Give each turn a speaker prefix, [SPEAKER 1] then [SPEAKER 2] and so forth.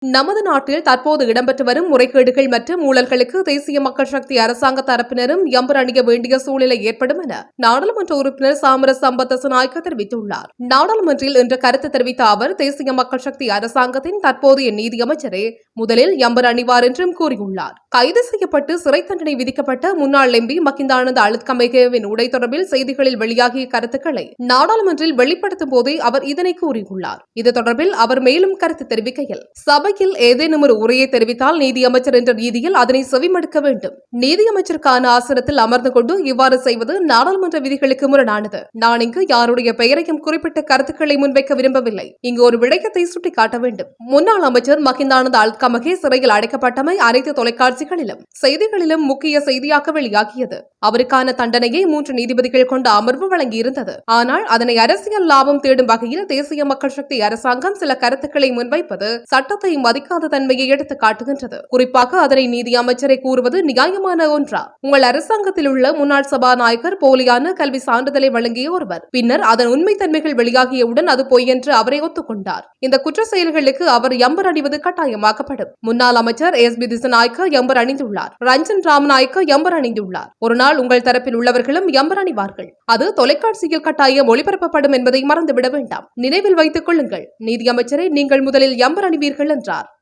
[SPEAKER 1] நமது நாட்டில் தற்போது இடம்பெற்று வரும் முறைகேடுகள் மற்றும் ஊழல்களுக்கு தேசிய மக்கள் சக்தி அரசாங்க தரப்பினரும் எம்பர் அணிய வேண்டிய சூழ்நிலை ஏற்படும் என நாடாளுமன்ற உறுப்பினர் சாமர சம்பத் நாயக்க தெரிவித்துள்ளார். நாடாளுமன்றில் இன்று கருத்து தெரிவித்த அவர், தேசிய மக்கள் சக்தி அரசாங்கத்தின் தற்போதைய நீதியமைச்சரே முதலில் எம்பர் அணிவார் என்றும் கூறியுள்ளார். கைது செய்யப்பட்டு சிறை தண்டனை விதிக்கப்பட்ட முன்னாள் எம்பி மகிந்தானந்த அழுத்கமைகேவின் உடை தொடர்பில் செய்திகளில் வெளியாகிய கருத்துக்களை நாடாளுமன்றில் வெளிப்படுத்தும் போதே அவர் இதனை கூறியுள்ளார். இது தொடர்பில் அவர் மேலும் கருத்து தெரிவிக்கையில், சபையில் ஏதேனும் ஒரு உரையை தெரிவித்தால் நீதியமைச்சர் என்ற ரீதியில் அதனை செவிமடுக்க வேண்டும். நீதியமைச்சருக்கான ஆசனத்தில் அமர்ந்து கொண்டு இவ்வாறு செய்வது நாடாளுமன்ற விதிகளுக்கு முரணானது. நான் இங்கு யாருடைய பெயரையும் குறிப்பிட்ட கருத்துக்களை முன்வைக்க விரும்பவில்லை. இங்கு ஒரு விடயத்தை சுட்டிக்காட்ட வேண்டும். முன்னாள் அமைச்சர் மகிந்தானந்த அழுத்கமகே சிறையில் அடைக்கப்பட்டமை அனைத்து தொலைக்காட்சிகளிலும் செய்திகளிலும் முக்கிய செய்தியாக வெளியாகியது. அவருக்கான தண்டனையை 3 நீதிபதிகள் கொண்ட அமர்வு வழங்கியிருந்தது. ஆனால் அதனை அரசியல் லாபம் தேடும் வகையில் தேசிய மக்கள் சக்தி அரசாங்கம் சில கருத்துக்களை முன்வைப்பது சட்டத்தை மதிக்காத தன்மையை எடுத்து காட்டுகின்றது. குறிப்பாக அதனை நீதி அமைச்சரை கூறுவது நியாயமான ஒன்றா? உங்கள் அரசாங்கத்தில் உள்ள முன்னாள் சபாநாயகர் போலியான கல்வி சான்றிதழை வழங்கிய ஒருவர். பின்னர் அதன் உண்மை தன்மைகள் வெளியாகியவுடன் அது பொய் என்று அவரை ஒத்துக்கொண்டார். இந்த குற்ற செயல்களுக்கு அவர் எம்பர் அணிவது கட்டாயமாக்கப்படும். முன்னாள் அமைச்சர் எஸ்.பி. திசாநாயக்க எம்பர் அணிந்துள்ளார். ரஞ்சன் ராமநாயக்க எம்பர் அணிந்துள்ளார். ஒரு நாள் உங்கள் தரப்பில் உள்ளவர்களும் எம்பர் அணிவார்கள். அது தொலைக்காட்சியில் கட்டாயம் ஒளிபரப்பப்படும் என்பதை மறந்துவிட வேண்டாம். நினைவில் வைத்துக் கொள்ளுங்கள். நீதியமைச்சரை நீங்கள் முதலில் எம்பர் அணிவீர்கள் என்றார்.